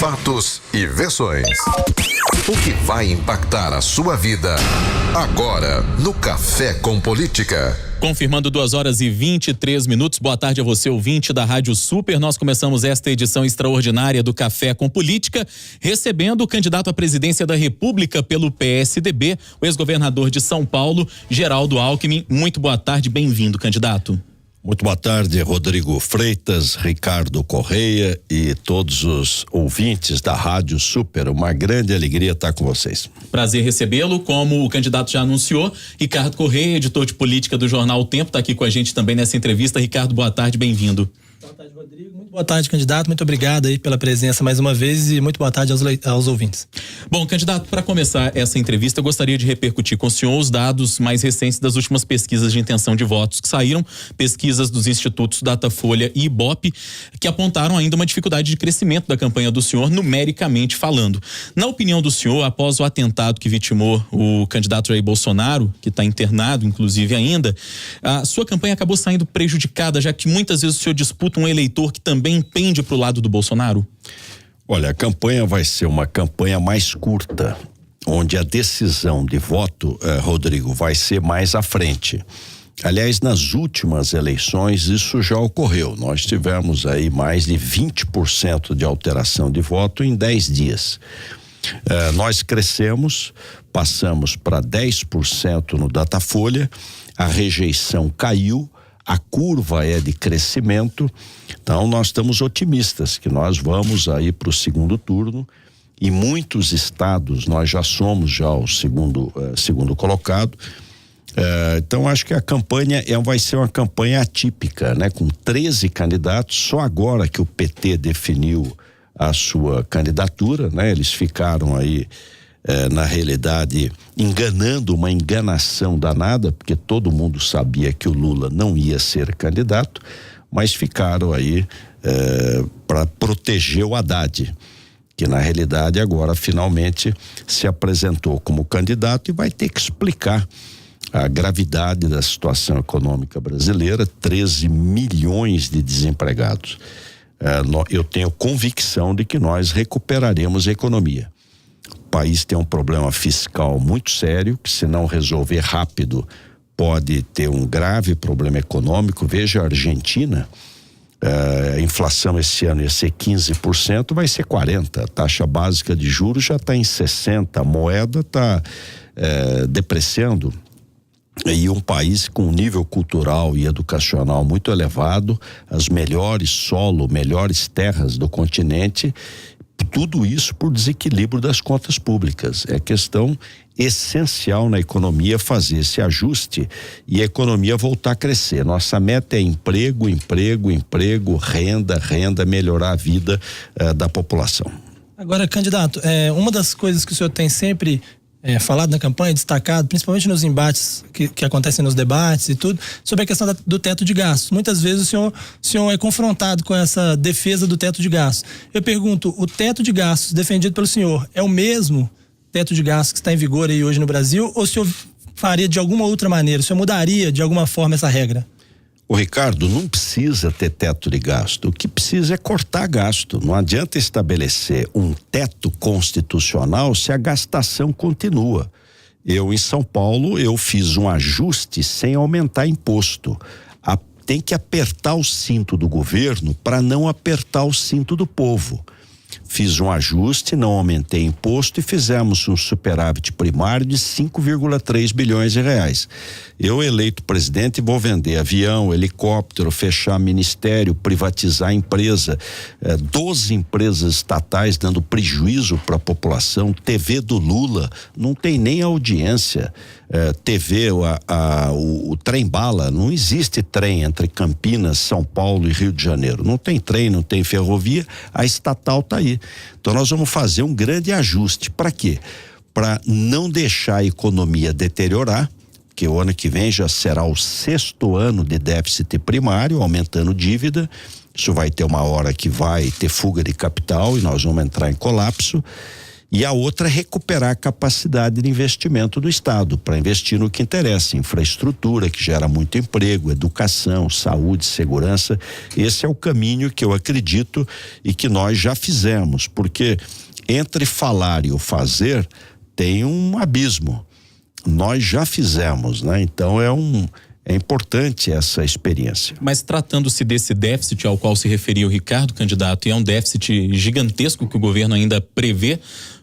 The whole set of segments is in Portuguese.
fatos e versões. O que vai impactar a sua vida agora no Café com Política. Confirmando 2h23. Boa tarde a você, ouvinte da Rádio Super. Nós começamos esta edição extraordinária do Café com Política, recebendo o candidato à presidência da República pelo PSDB, o ex-governador de São Paulo, Geraldo Alckmin. Muito boa tarde, bem-vindo, candidato. Muito boa tarde, Rodrigo Freitas, Ricardo Correia e todos os ouvintes da Rádio Super. Uma grande alegria estar com vocês. Prazer recebê-lo. Como o candidato já anunciou, Ricardo Correia, editor de política do jornal O Tempo, está aqui com a gente também nessa entrevista. Ricardo, boa tarde, bem-vindo. Boa tarde, Rodrigo. Muito boa tarde, candidato. Muito obrigado aí pela presença mais uma vez e muito boa tarde aos ouvintes. Bom, candidato, para começar essa entrevista, eu gostaria de repercutir com o senhor os dados mais recentes das últimas pesquisas de intenção de votos que saíram, pesquisas dos institutos Datafolha e Ibope, que apontaram ainda uma dificuldade de crescimento da campanha do senhor, numericamente falando. Na opinião do senhor, após o atentado que vitimou o candidato Jair Bolsonaro, que está internado, inclusive ainda, a sua campanha acabou saindo prejudicada, já que muitas vezes o senhor disputa um eleitor que também pende para o lado do Bolsonaro? Olha, a campanha vai ser uma campanha mais curta, onde a decisão de voto, Rodrigo, vai ser mais à frente. Aliás, nas últimas eleições isso já ocorreu. Nós tivemos aí mais de 20% de alteração de voto em 10 dias. Nós crescemos, passamos para 10% no Datafolha, a rejeição caiu, a curva é de crescimento, então nós estamos otimistas que nós vamos aí para o segundo turno. Em muitos estados nós já somos o segundo colocado. Então acho que a campanha vai ser uma campanha atípica, né? Com 13 candidatos, só agora que o PT definiu a sua candidatura, né? Eles ficaram aí na realidade enganando, uma enganação danada, porque todo mundo sabia que o Lula não ia ser candidato, mas ficaram aí para proteger o Haddad, que na realidade agora finalmente se apresentou como candidato e vai ter que explicar a gravidade da situação econômica brasileira, 13 milhões de desempregados. Eu tenho convicção de que nós recuperaremos a economia. O país tem um problema fiscal muito sério, que se não resolver rápido pode ter um grave problema econômico. Veja a Argentina, a inflação esse ano ia ser 15%, vai ser 40%. A taxa básica de juros já está em 60%, a moeda está depreciando. E um país com um nível cultural e educacional muito elevado, as melhores melhores terras do continente, tudo isso por desequilíbrio das contas públicas. É questão essencial na economia fazer esse ajuste e a economia voltar a crescer. Nossa meta é emprego, renda, melhorar a vida da população. Agora, candidato, uma das coisas que o senhor tem sempre falado na campanha, destacado, principalmente nos embates que acontecem nos debates e tudo, sobre a questão do teto de gastos. Muitas vezes o senhor é confrontado com essa defesa do teto de gastos. Eu pergunto, o teto de gastos defendido pelo senhor é o mesmo teto de gastos que está em vigor aí hoje no Brasil, ou o senhor faria de alguma outra maneira? O senhor mudaria de alguma forma essa regra? O Ricardo, não precisa ter teto de gasto, o que precisa é cortar gasto. Não adianta estabelecer um teto constitucional se a gastação continua. Em São Paulo, eu fiz um ajuste sem aumentar imposto. Tem que apertar o cinto do governo para não apertar o cinto do povo. Fiz um ajuste, não aumentei imposto e fizemos um superávit primário de 5,3 bilhões de reais. Eu, eleito presidente, vou vender avião, helicóptero, fechar ministério, privatizar empresa, 12 empresas estatais dando prejuízo para a população, TV do Lula, não tem nem audiência. TV, o trem-bala, não existe trem entre Campinas, São Paulo e Rio de Janeiro. Não tem trem, não tem ferrovia, a estatal está aí. Então nós vamos fazer um grande ajuste. Para quê? Para não deixar a economia deteriorar, que o ano que vem já será o 6º ano de déficit primário, aumentando dívida. Isso vai ter uma hora que vai ter fuga de capital e nós vamos entrar em colapso. E a outra é recuperar a capacidade de investimento do Estado, para investir no que interessa, infraestrutura, que gera muito emprego, educação, saúde, segurança. Esse é o caminho que eu acredito e que nós já fizemos, porque entre falar e o fazer tem um abismo. Nós já fizemos, né? Então é importante essa experiência. Mas tratando-se desse déficit ao qual se referia o Ricardo, candidato, e é um déficit gigantesco que o governo ainda prevê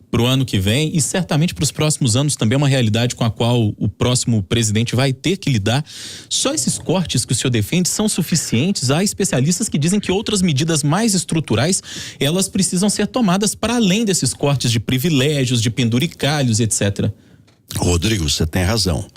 para o ano que vem e certamente para os próximos anos também é uma realidade com a qual o próximo presidente vai ter que lidar. Só esses cortes que o senhor defende são suficientes? Há especialistas que dizem que outras medidas mais estruturais, elas precisam ser tomadas para além desses cortes de privilégios, de penduricalhos, etc. Rodrigo, você tem razão.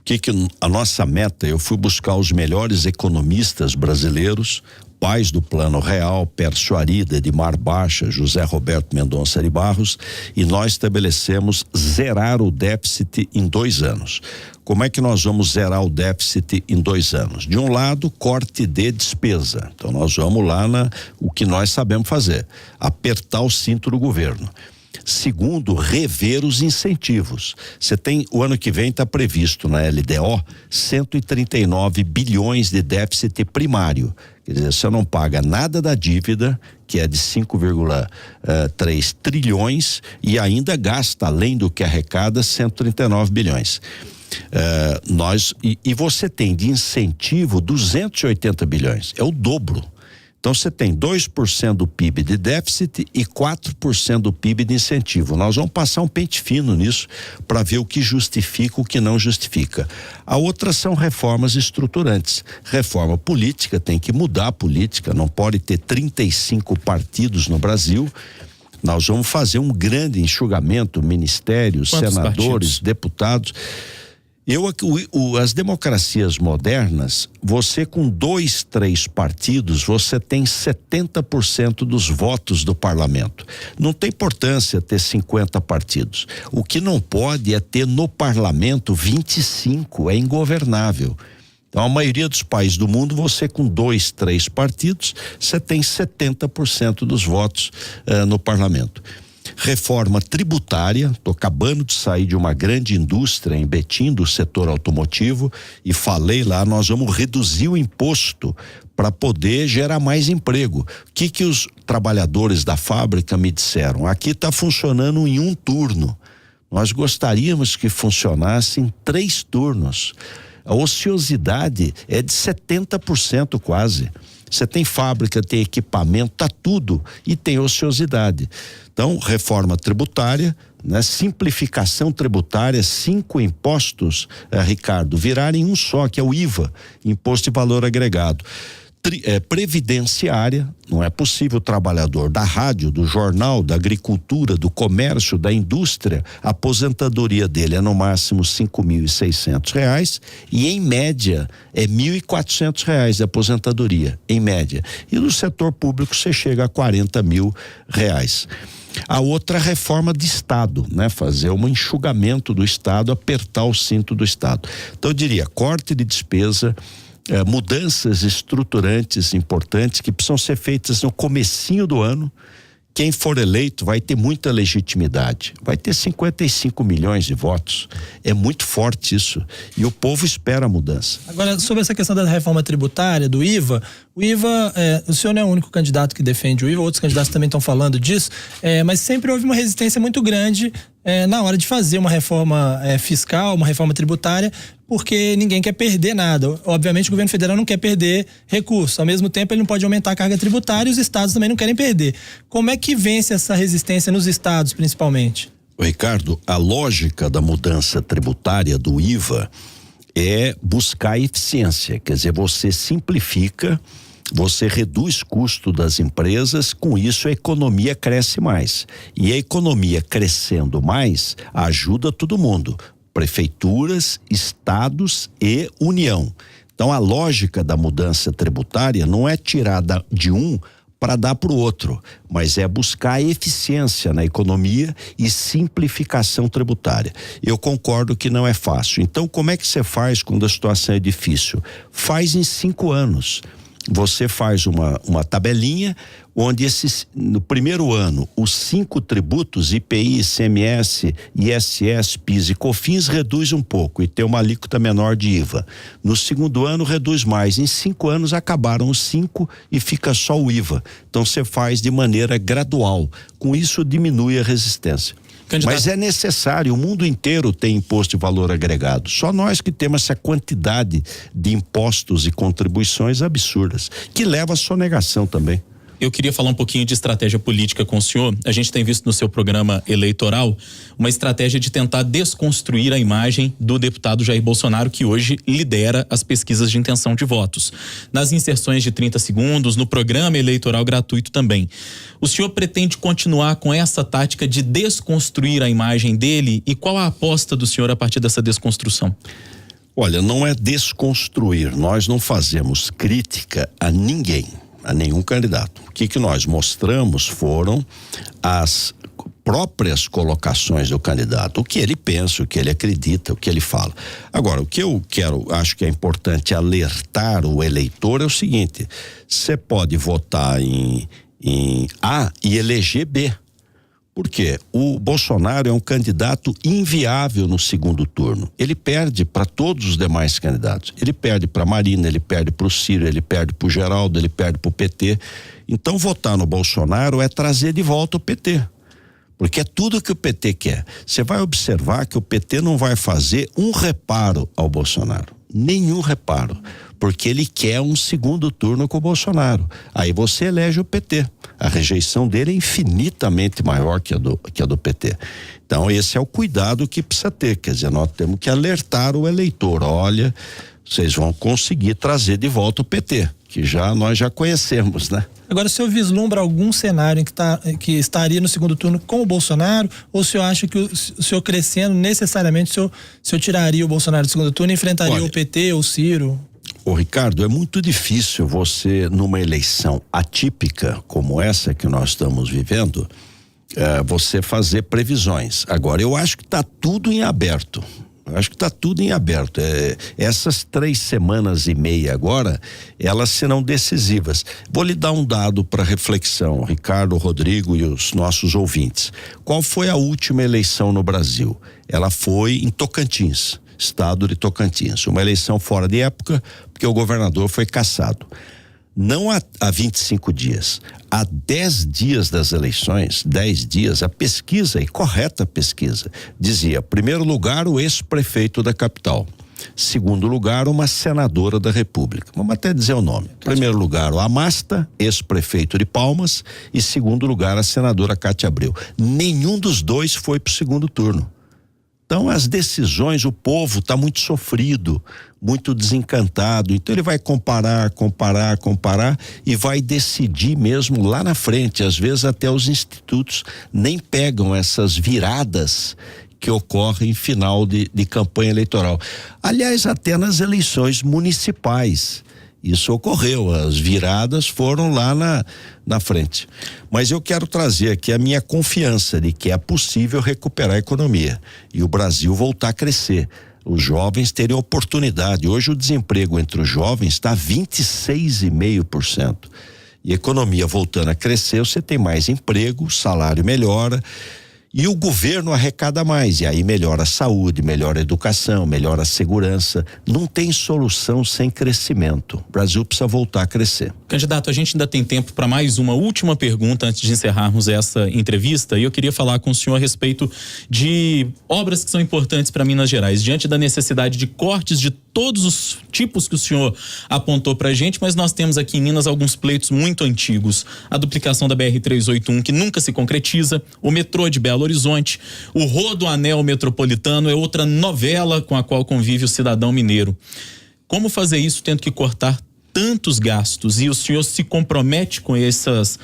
Que a nossa meta, eu fui buscar os melhores economistas brasileiros, pais do Plano Real, Pércio Arida, Edmar Baixa, José Roberto Mendonça de Barros, e nós estabelecemos zerar o déficit em 2 anos. Como é que nós vamos zerar o déficit em 2 anos? De um lado, corte de despesa. Então nós vamos lá o que nós sabemos fazer, apertar o cinto do governo. Segundo, rever os incentivos. O ano que vem está previsto na LDO 139 bilhões de déficit primário. Quer dizer, você não paga nada da dívida, que é de 5,3 trilhões, e ainda gasta, além do que arrecada, 139 bilhões. E você tem de incentivo 280 bilhões, é o dobro. Então você tem 2% do PIB de déficit e 4% do PIB de incentivo. Nós vamos passar um pente fino nisso para ver o que justifica, o que não justifica. A outra são reformas estruturantes. Reforma política, tem que mudar a política, não pode ter 35 partidos no Brasil. Nós vamos fazer um grande enxugamento, ministérios, Quantos senadores, partidos? Deputados. As democracias modernas, você com 2, 3 partidos, você tem 70% dos votos do parlamento. Não tem importância ter 50 partidos. O que não pode é ter no parlamento 25, é ingovernável. Então, a maioria dos países do mundo, você com 2, 3 partidos, você tem 70% dos votos no parlamento. Reforma tributária, estou acabando de sair de uma grande indústria em Betim, do setor automotivo, e falei lá, nós vamos reduzir o imposto para poder gerar mais emprego. O que os trabalhadores da fábrica me disseram? Aqui está funcionando em 1 turno. Nós gostaríamos que funcionasse em 3 turnos. A ociosidade é de 70% quase. Você tem fábrica, tem equipamento, tá tudo, e tem ociosidade. Então, reforma tributária, né? Simplificação tributária, 5 impostos, Ricardo, virarem um só, que é o IVA, Imposto de Valor Agregado. Previdenciária, não é possível o trabalhador da rádio, do jornal, da agricultura, do comércio, da indústria, a aposentadoria dele é no máximo R$5.600 e em média é R$1.400 de aposentadoria, em média. E no setor público você chega a R$40 mil. A outra reforma de Estado, né? Fazer um enxugamento do Estado, apertar o cinto do Estado. Então eu diria, corte de despesa, mudanças estruturantes importantes que precisam ser feitas no comecinho do ano. Quem for eleito vai ter muita legitimidade, vai ter 55 milhões de votos, é muito forte isso, e o povo espera a mudança. Agora, sobre essa questão da reforma tributária, do IVA, o senhor não é o único candidato que defende o IVA, outros candidatos também estão falando disso, mas sempre houve uma resistência muito grande na hora de fazer uma reforma fiscal, uma reforma tributária, porque ninguém quer perder nada. Obviamente o governo federal não quer perder recursos, ao mesmo tempo ele não pode aumentar a carga tributária e os estados também não querem perder. Como é que vence essa resistência nos estados, principalmente? Ricardo, a lógica da mudança tributária do IVA é buscar eficiência, quer dizer, você simplifica, você reduz custo das empresas, com isso a economia cresce mais. E a economia crescendo mais ajuda todo mundo, prefeituras, estados e União. Então a lógica da mudança tributária não é tirar de um para dar para o outro, mas é buscar eficiência na economia e simplificação tributária. Eu concordo que não é fácil. Então como é que você faz quando a situação é difícil? Faz em 5 anos. você faz uma tabelinha onde no primeiro ano, os 5 tributos, IPI, ICMS, ISS, PIS e COFINS, reduz um pouco e tem uma alíquota menor de IVA. No segundo ano, reduz mais. Em 5 anos, acabaram os 5 e fica só o IVA. Então, você faz de maneira gradual. Com isso, diminui a resistência. Mas é necessário, o mundo inteiro tem imposto de valor agregado. Só nós que temos essa quantidade de impostos e contribuições absurdas, que leva à sonegação também. Eu queria falar um pouquinho de estratégia política com o senhor. A gente tem visto no seu programa eleitoral uma estratégia de tentar desconstruir a imagem do deputado Jair Bolsonaro, que hoje lidera as pesquisas de intenção de votos. Nas inserções de 30 segundos, no programa eleitoral gratuito também. O senhor pretende continuar com essa tática de desconstruir a imagem dele? E qual a aposta do senhor a partir dessa desconstrução? Olha, não é desconstruir. Nós não fazemos crítica a ninguém, a nenhum candidato. O que nós mostramos foram as próprias colocações do candidato, o que ele pensa, o que ele acredita, o que ele fala. Agora, o que eu acho que é importante alertar o eleitor é o seguinte: você pode votar em A e eleger B. Por quê? O Bolsonaro é um candidato inviável no segundo turno. Ele perde para todos os demais candidatos. Ele perde para a Marina, ele perde para o Ciro, ele perde para o Geraldo, ele perde para o PT. Então, votar no Bolsonaro é trazer de volta o PT. Porque é tudo que o PT quer. Você vai observar que o PT não vai fazer um reparo ao Bolsonaro. Nenhum reparo. Porque ele quer um segundo turno com o Bolsonaro. Aí você elege o PT. A rejeição dele é infinitamente maior que a do PT. Então, esse é o cuidado que precisa ter. Quer dizer, nós temos que alertar o eleitor. Olha, vocês vão conseguir trazer de volta o PT, que nós já conhecemos, né? Agora, o senhor vislumbra algum cenário em que estaria no segundo turno com o Bolsonaro, ou o senhor acha que o senhor crescendo, necessariamente, o senhor tiraria o Bolsonaro do segundo turno e enfrentaria o PT ou o Ciro? Ô Ricardo, é muito difícil você, numa eleição atípica como essa que nós estamos vivendo, você fazer previsões. Agora, eu acho que está tudo em aberto. Essas 3 semanas e meia agora, elas serão decisivas. Vou lhe dar um dado para reflexão, Ricardo, Rodrigo e os nossos ouvintes. Qual foi a última eleição no Brasil? Ela foi em Tocantins, estado de Tocantins. Uma eleição fora de época, porque o governador foi cassado. Não há 25 dias, há 10 dias das eleições, 10 dias, a pesquisa, e correta pesquisa, dizia: primeiro lugar, o ex-prefeito da capital. Segundo lugar, uma senadora da República. Vamos até dizer o nome. Primeiro lugar, o Amasta, ex-prefeito de Palmas, e segundo lugar, a senadora Cátia Abreu. Nenhum dos dois foi para o segundo turno. Então, as decisões, o povo está muito sofrido, muito desencantado. Então, ele vai comparar e vai decidir mesmo lá na frente. Às vezes, até os institutos nem pegam essas viradas que ocorrem em final de campanha eleitoral. Aliás, até nas eleições municipais. Isso ocorreu, as viradas foram lá na frente. Mas eu quero trazer aqui a minha confiança de que é possível recuperar a economia e o Brasil voltar a crescer. Os jovens terem oportunidade. Hoje o desemprego entre os jovens está 26,5%. E a economia voltando a crescer, você tem mais emprego, o salário melhora. E o governo arrecada mais, e aí melhora a saúde, melhora a educação, melhora a segurança. Não tem solução sem crescimento. O Brasil precisa voltar a crescer. Candidato, a gente ainda tem tempo para mais uma última pergunta antes de encerrarmos essa entrevista, e eu queria falar com o senhor a respeito de obras que são importantes para Minas Gerais, diante da necessidade de cortes de todos os tipos que o senhor apontou pra gente, mas nós temos aqui em Minas alguns pleitos muito antigos. A duplicação da BR-381, que nunca se concretiza, o metrô de Belo Horizonte, o Rodoanel Metropolitano é outra novela com a qual convive o cidadão mineiro. Como fazer isso tendo que cortar tantos gastos? E o senhor se compromete com esses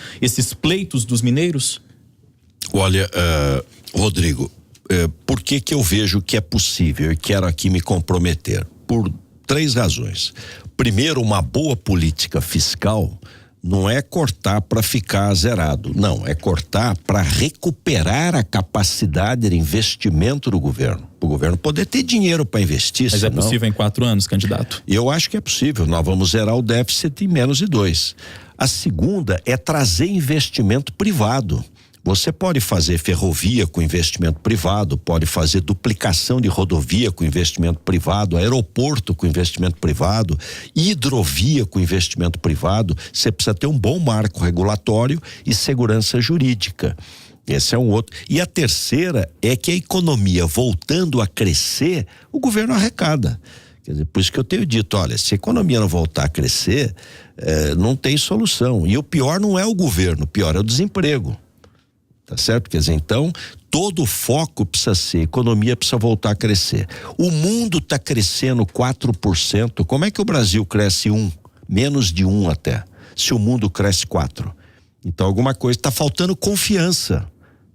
pleitos dos mineiros? Olha, Rodrigo, por que eu vejo que é possível e quero aqui me comprometer? Por 3 razões. Primeiro, uma boa política fiscal não é cortar para ficar zerado, não, é cortar para recuperar a capacidade de investimento do governo, para o governo poder ter dinheiro para investir. Mas senão... é possível em 4 anos, candidato? Eu acho que é possível, nós vamos zerar o déficit em menos de 2. A segunda é trazer investimento privado. Você pode fazer ferrovia com investimento privado, pode fazer duplicação de rodovia com investimento privado, aeroporto com investimento privado, hidrovia com investimento privado. Você precisa ter um bom marco regulatório e segurança jurídica. Esse é um outro. E a terceira é que a economia voltando a crescer, o governo arrecada. Quer dizer, por isso que eu tenho dito, olha, se a economia não voltar a crescer, não tem solução. E o pior não é o governo, o pior é o desemprego. Tá certo? Quer dizer, então, todo o foco precisa ser, a economia precisa voltar a crescer. O mundo está crescendo 4%, como é que o Brasil cresce 1%? Menos de 1% até, se o mundo cresce 4%. Então, alguma coisa, está faltando confiança.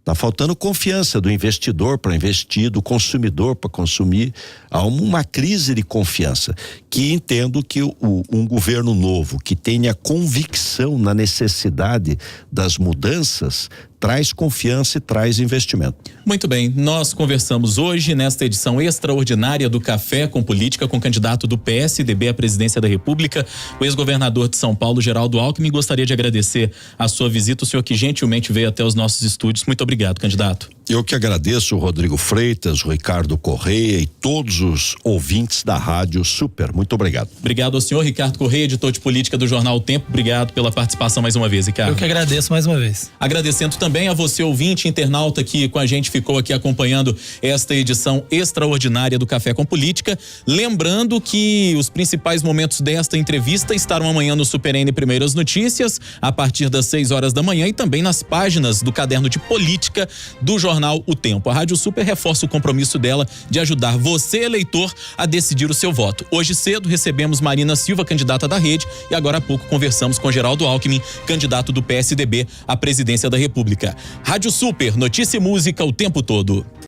Está faltando confiança do investidor para investir, do consumidor para consumir. Há uma crise de confiança, que entendo que um governo novo que tenha convicção na necessidade das mudanças traz confiança e traz investimento. Muito bem, nós conversamos hoje nesta edição extraordinária do Café com Política com o candidato do PSDB à presidência da República, o ex-governador de São Paulo, Geraldo Alckmin. Gostaria de agradecer a sua visita, o senhor que gentilmente veio até os nossos estúdios. Muito obrigado, candidato. Eu que agradeço o Rodrigo Freitas, o Ricardo Correia e todos os ouvintes da Rádio Super. Muito obrigado. Obrigado ao senhor Ricardo Correia, editor de política do Jornal O Tempo. Obrigado pela participação mais uma vez, Ricardo. Eu que agradeço mais uma vez. Agradecendo também a você, ouvinte, internauta, que com a gente ficou aqui acompanhando esta edição extraordinária do Café com Política. Lembrando que os principais momentos desta entrevista estarão amanhã no Super N Primeiras Notícias, a partir das 6 horas da manhã, e também nas páginas do caderno de política do Jornal O Tempo. A Rádio Super reforça o compromisso dela de ajudar você, eleitor, a decidir o seu voto. Hoje cedo recebemos Marina Silva, candidata da Rede, e agora há pouco conversamos com Geraldo Alckmin, candidato do PSDB à presidência da República. Rádio Super, notícia e música o tempo todo.